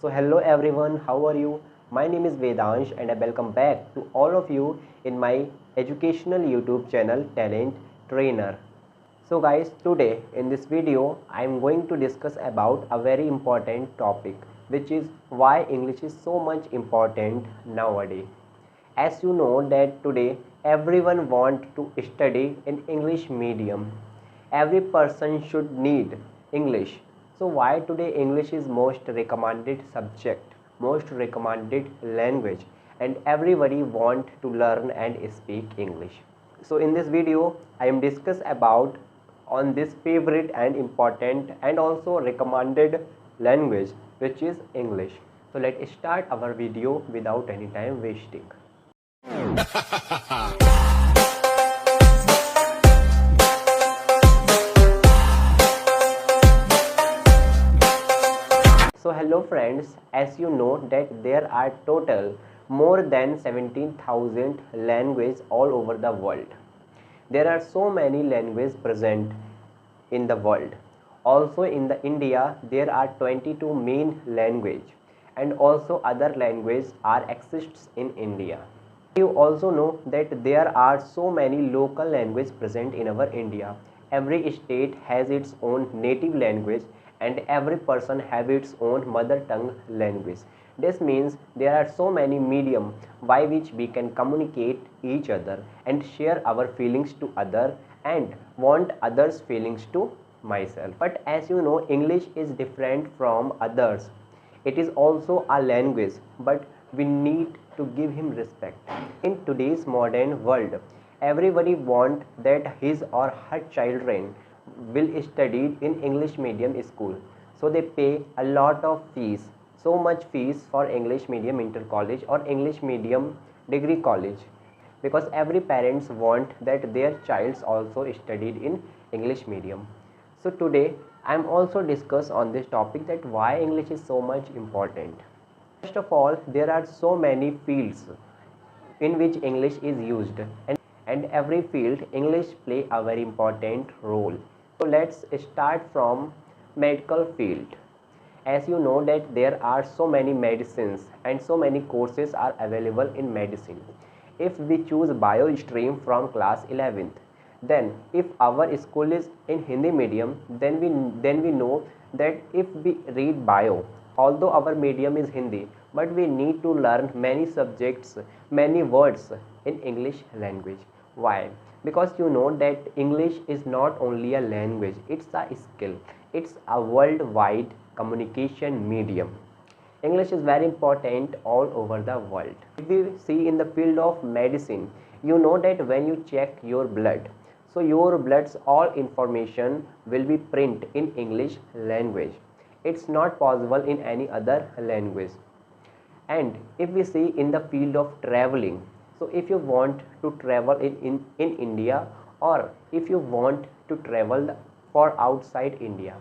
So hello everyone, how are you? My name is Vedansh and I welcome back to all of you in my educational YouTube channel Talent Trainer. So guys, today in this video I am going to discuss about a very important topic, which is why English is so much important nowadays. As you know that today everyone want to study in English medium. Every person should need English. So why today English is most recommended subject, most recommended language, and everybody want to learn and speak English. So in this video I am discuss about on this favorite and important and also recommended language, which is English. So let's start our video without any time wasting. So hello friends, as you know that there are total more than 17,000 languages all over the world. There are so many languages present in the world. Also in the India there are 22 main language and also other languages are exists in India. You also know that there are so many local languages present in our India. Every state has its own native language and every person have its own mother tongue language. This means there are so many medium by which we can communicate each other and share our feelings to other and want others feelings to myself. But as you know, English is different from others. It is also a language, but we need to give him respect. In today's modern world, everybody want that his or her children will study in English medium school. So they pay a lot of fees, so much fees for English medium inter college or English medium degree college, because every parents want that their childs also studied in English medium. So today I am also discuss on this topic that why English is so much important. First of all, there are so many fields in which English is used, and every field English play a very important role. So let's start from medical field. As you know that there are so many medicines and so many courses are available in medicine. If we choose bio stream from class 11th, then if our school is in Hindi medium, then we know that if we read bio, although our medium is Hindi, but we need to learn many subjects, many words in English language. Why? Because you know that English is not only a language, it's a skill, it's a worldwide communication medium. English is very important all over the world. If we see in the field of medicine, you know that when you check your blood, so your blood's all information will be print in English language. It's not possible in any other language. And if we see in the field of traveling, so if you want to travel in India, or if you want to travel for outside India,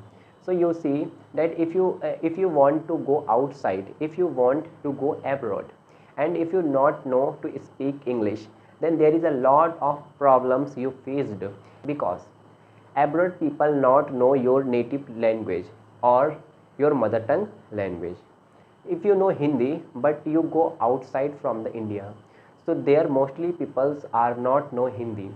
so you see that if you want to go outside, if you want to go abroad, and if you not know to speak English, then there is a lot of problems you faced, because abroad people not know your native language or your mother tongue language. If you know Hindi but you go outside from the India, so there mostly peoples are not know Hindi.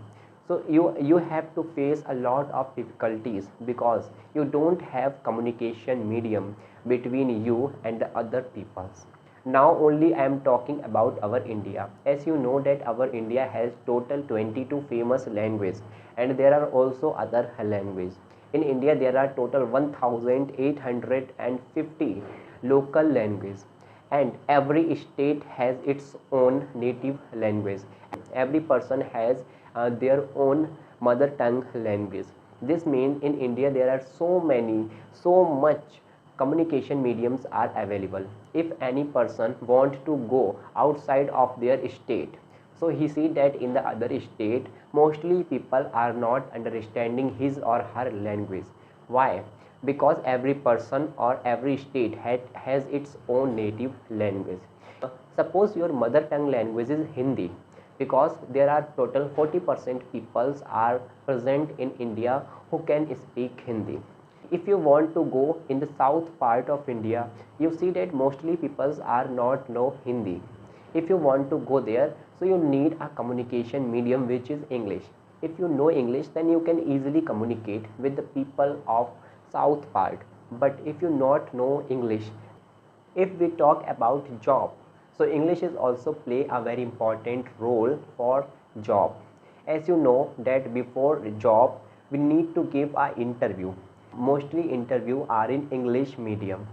So you have to face a lot of difficulties because you don't have communication medium between you and the other peoples. Now only I am talking about our India. As you know that our India has total 22 famous languages and there are also other languages. In India there are total 1850 local languages, and every state has its own native language. Every person has their own mother tongue language. This means in India there are so much communication mediums are available. If any person want to go outside of their state, so he see that in the other state mostly people are not understanding his or her language. Why? Because every person or every state has its own native language. Suppose your mother tongue language is Hindi, because there are total 40% peoples are present in India who can speak Hindi. If you want to go in the south part of India, you see that mostly people are not know Hindi. If you want to go there, so you need a communication medium which is English. If you know English, then you can easily communicate with the people of south part. But if you not know English, if we talk about job, so English is also play a very important role for job. As you know that before job we need to give a interview. Mostly interview are in English medium.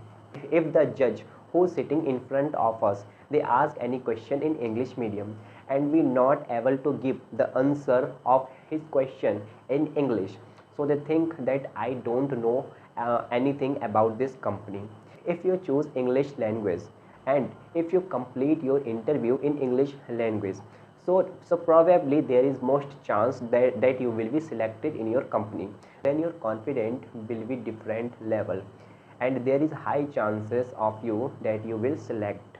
If the judge who's sitting in front of us, they ask any question in English medium and we not able to give the answer of his question in English, so they think that I don't know anything about this company. If you choose English language and if you complete your interview in English language, so probably there is most chance that you will be selected in your company. Then your confidence will be different level and there is high chances of you that you will select.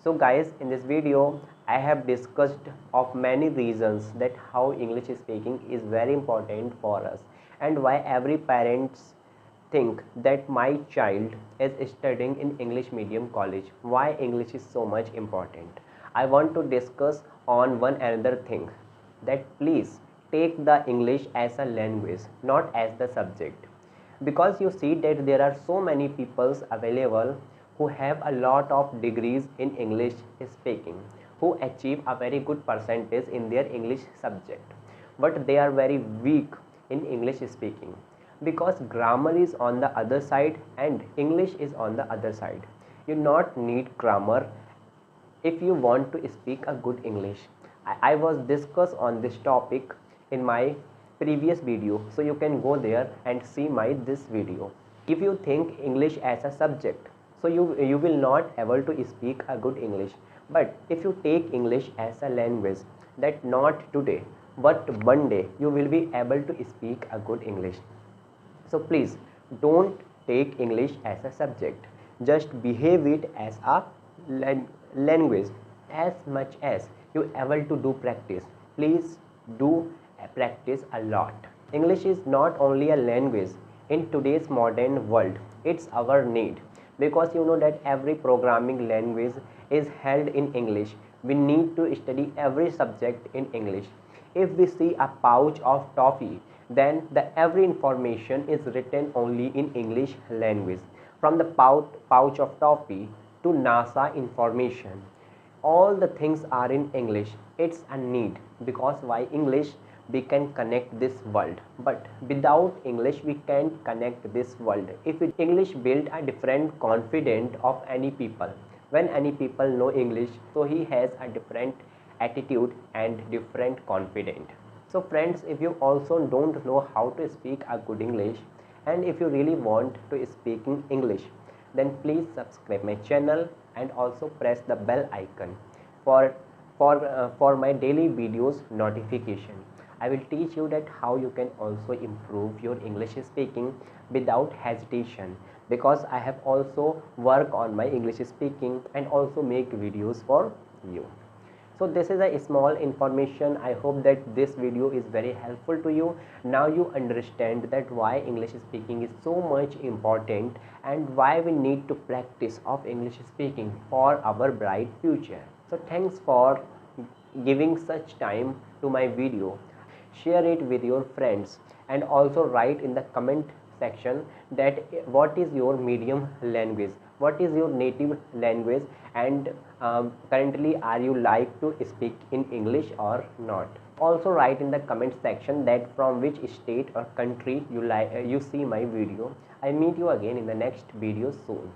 So guys, in this video I have discussed of many reasons that how English speaking is very important for us and why every parents think that my child is studying in English medium college, why English is so much important. I want to discuss on one another thing, that please take the English as a language, not as the subject. Because you see that there are so many peoples available who have a lot of degrees in English speaking, who achieve a very good percentage in their English subject, but they are very weak in English speaking because grammar is on the other side and English is on the other side. You not need grammar if you want to speak a good English. I was discuss on this topic in my previous video, so you can go there and see my this video. If you think English as a subject, so you will not able to speak a good English. But if you take English as a language, that not today but one day you will be able to speak a good English. So please don't take English as a subject, just behave it as a language. As much as you able to do practice, please do practice a lot. English is not only a language in today's modern world, it's our need, because you know that every programming language is held in English. We need to study every subject in English. If we see a pouch of toffee, then the every information is written only in English language. From the pouch of toffee to NASA information, all the things are in English. It's a need, because why English we can connect this world, but without English we can't connect this world. If English build a different confidence of any people, when any people know English, so he has a different attitude and different confidence. So friends, if you also don't know how to speak a good English and if you really want to speak in English, then please subscribe my channel and also press the bell icon for my daily videos notification. I will teach you that how you can also improve your English speaking without hesitation, because I have also worked on my English speaking and also make videos for you. So this is a small information. I hope that this video is very helpful to you. Now you understand that why English speaking is so much important and why we need to practice of English speaking for our bright future. So thanks for giving such time to my video. Share it with your friends and also write in the comment section that what is your medium language, what is your native language, and currently are you like to speak in English or not. Also write in the comment section that from which state or country you see my video. I meet you again in the next video soon.